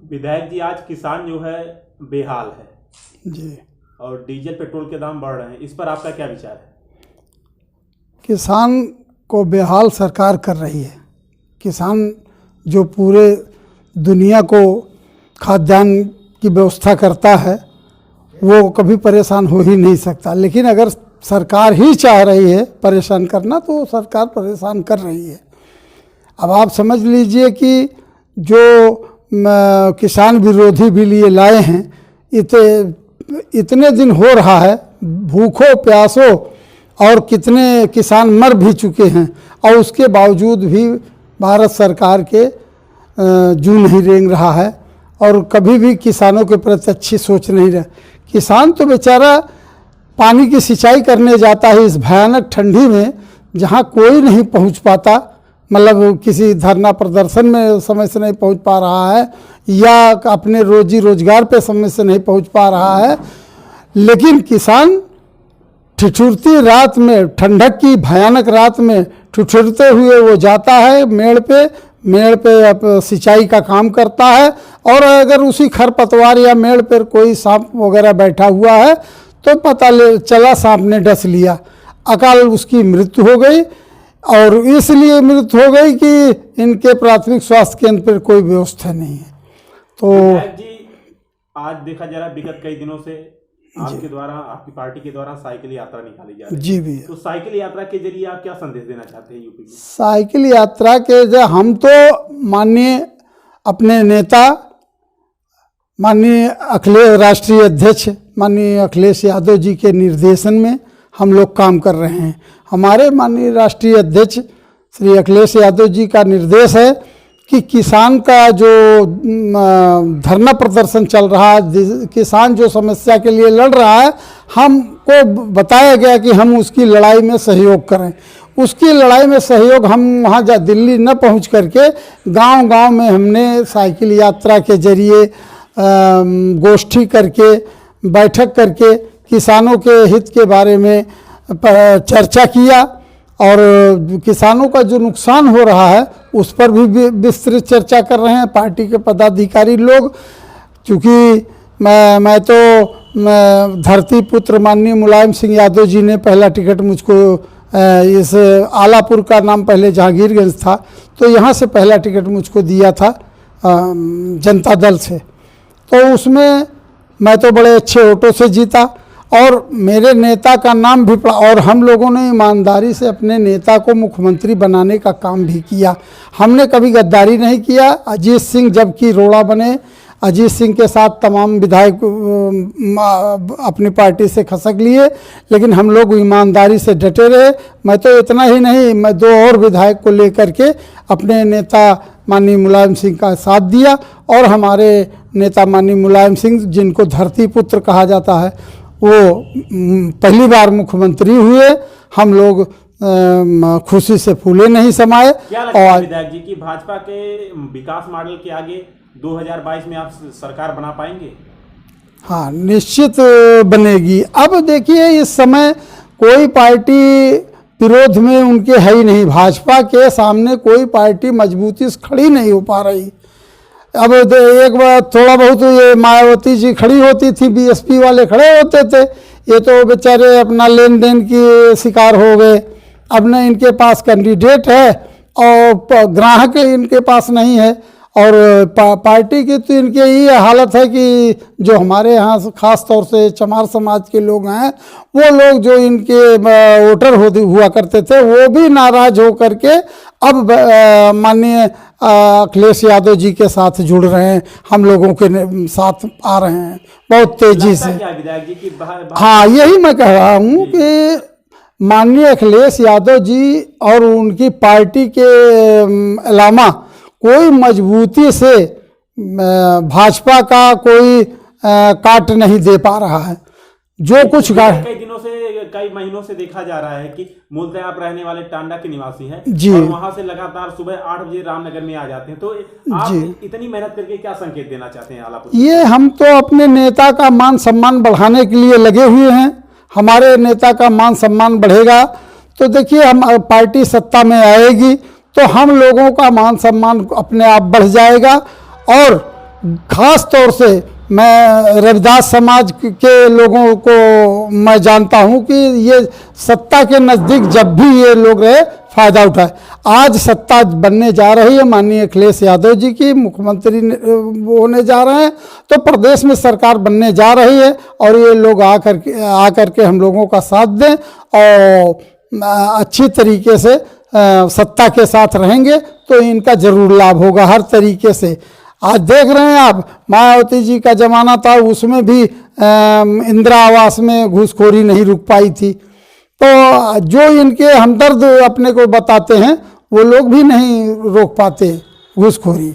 विधायक जी, आज किसान जो है बेहाल है जी। और डीजल पेट्रोल के दाम बढ़ रहे हैं, इस पर आपका क्या विचार है? किसान को बेहाल सरकार कर रही है। किसान जो पूरे दुनिया को खाद्यान्न की व्यवस्था करता है वो कभी परेशान हो ही नहीं सकता, लेकिन अगर सरकार ही चाह रही है परेशान करना तो सरकार परेशान कर रही है। अब आप समझ लीजिए कि जो किसान विरोधी बिल ये लाए हैं, इतने दिन हो रहा है भूखों प्यासों और कितने किसान मर भी चुके हैं और उसके बावजूद भी भारत सरकार के जू नहीं रेंग रहा है और कभी भी किसानों के प्रति अच्छी सोच नहीं रहा। किसान तो बेचारा पानी की सिंचाई करने जाता है इस भयानक ठंडी में, जहाँ कोई नहीं पहुँच पाता, मतलब किसी धरना प्रदर्शन में समय से नहीं पहुँच पा रहा है या अपने रोजी रोजगार पे समय से नहीं पहुँच पा रहा है, लेकिन किसान ठिठुरती रात में, ठंडक की भयानक रात में ठिठुरते हुए वो जाता है मेड़ पे सिंचाई का काम करता है और अगर उसी खरपतवार या मेड़ पर कोई सांप वगैरह बैठा हुआ है तो पता चला सांप ने डस लिया, अकाल उसकी मृत्यु हो गई। और इसलिए मृत्यु हो गई कि इनके प्राथमिक स्वास्थ्य केंद्र पर कोई व्यवस्था नहीं है। तो जी, आज देखा जा रहा है विगत कई दिनों से आपके द्वारा, आपकी पार्टी के द्वारा साइकिल यात्रा निकाली जा रही है। जी भैया, तो साइकिल यात्रा के जरिए आप क्या संदेश देना चाहते हैं यूपी में? साइकिल यात्रा के हम तो माननीय अपने नेता माननीय राष्ट्रीय अध्यक्ष माननीय अखिलेश यादव जी के निर्देशन में हम लोग काम कर रहे हैं। हमारे माननीय राष्ट्रीय अध्यक्ष श्री अखिलेश यादव जी का निर्देश है कि किसान का जो धरना प्रदर्शन चल रहा है, किसान जो समस्या के लिए लड़ रहा है, हमको बताया गया कि हम उसकी लड़ाई में सहयोग करें। उसकी लड़ाई में सहयोग हम वहाँ दिल्ली न पहुँच करके गांव-गांव में हमने साइकिल यात्रा के जरिए गोष्ठी करके, बैठक करके किसानों के हित के बारे में चर्चा किया और किसानों का जो नुकसान हो रहा है उस पर भी विस्तृत चर्चा कर रहे हैं पार्टी के पदाधिकारी लोग। क्योंकि मैं तो धरती पुत्र माननीय मुलायम सिंह यादव जी ने पहला टिकट मुझको इस आलापुर का नाम पहले जहांगीरगंज था, तो यहाँ से पहला टिकट मुझको दिया था जनता दल से, तो उसमें मैं तो बड़े अच्छे वोटों से जीता और मेरे नेता का नाम भी पड़ा और हम लोगों ने ईमानदारी से अपने नेता को मुख्यमंत्री बनाने का काम भी किया। हमने कभी गद्दारी नहीं किया। अजीत सिंह जबकि रोड़ा बने, अजीत सिंह के साथ तमाम विधायक अपनी पार्टी से खसक लिए, लेकिन हम लोग ईमानदारी से डटे रहे। मैं तो इतना ही नहीं, मैं 2 और विधायक को लेकर के अपने नेता माननीय मुलायम सिंह का साथ दिया और हमारे नेता माननीय मुलायम सिंह, जिनको धरती पुत्र कहा जाता है, वो पहली बार मुख्यमंत्री हुए। हम लोग खुशी से फूले नहीं समाये। क्या लगता है विधायक जी कि भाजपा के विकास मॉडल के आगे 2022 में आप सरकार बना पाएंगे? हाँ, निश्चित बनेगी। अब देखिए, इस समय कोई पार्टी विरोध में उनके है ही नहीं। भाजपा के सामने कोई पार्टी मजबूती से खड़ी नहीं हो पा रही। अब एक बार थोड़ा बहुत ये मायावती जी खड़ी होती थी, बीएसपी वाले खड़े होते थे, ये तो बेचारे अपना लेन देन की शिकार हो गए। अब न इनके पास कैंडिडेट है और ग्राहक इनके पास नहीं है और पार्टी की तो इनके ये हालत है कि जो हमारे यहाँ ख़ास तौर से चमार समाज के लोग हैं, वो लोग जो इनके वोटर हुआ करते थे, वो भी नाराज हो करके अब माननीय अखिलेश यादव जी के साथ जुड़ रहे हैं, हम लोगों के साथ आ रहे हैं बहुत तेजी से। हाँ, यही मैं कह रहा हूँ कि माननीय अखिलेश यादव जी और उनकी पार्टी के अलावा कोई मजबूती से भाजपा का कोई काट नहीं दे पा रहा है। जो कुछ कई दिनों से, कई महीनों से देखा जा रहा है कि मूलतः आप रहने वाले टांडा के निवासी हैं जी, और वहां से लगातार सुबह 8 बजे रामनगर में आ जाते हैं, तो आप जी, इतनी मेहनत करके क्या संकेत देना चाहते हैं आलापुर? ये हम तो अपने नेता का मान सम्मान बढ़ाने के लिए लगे हुए हैं। हमारे नेता का मान सम्मान बढ़ेगा तो देखिए, हम पार्टी सत्ता में आएगी तो हम लोगों का मान सम्मान अपने आप बढ़ जाएगा और खास तौर से मैं रविदास समाज के लोगों को मैं जानता हूं कि ये सत्ता के नज़दीक जब भी ये लोग रहे फ़ायदा उठाए। आज सत्ता बनने जा रही है माननीय अखिलेश यादव जी की, मुख्यमंत्री होने जा रहे हैं, तो प्रदेश में सरकार बनने जा रही है और ये लोग आकर के हम लोगों का साथ दें और अच्छी तरीके से सत्ता के साथ रहेंगे तो इनका ज़रूर लाभ होगा हर तरीके से। आज देख रहे हैं आप, मायावती जी का ज़माना था, उसमें भी इंदिरा आवास में घूसखोरी नहीं रुक पाई थी। तो जो इनके हमदर्द अपने को बताते हैं वो लोग भी नहीं रोक पाते घूसखोरी।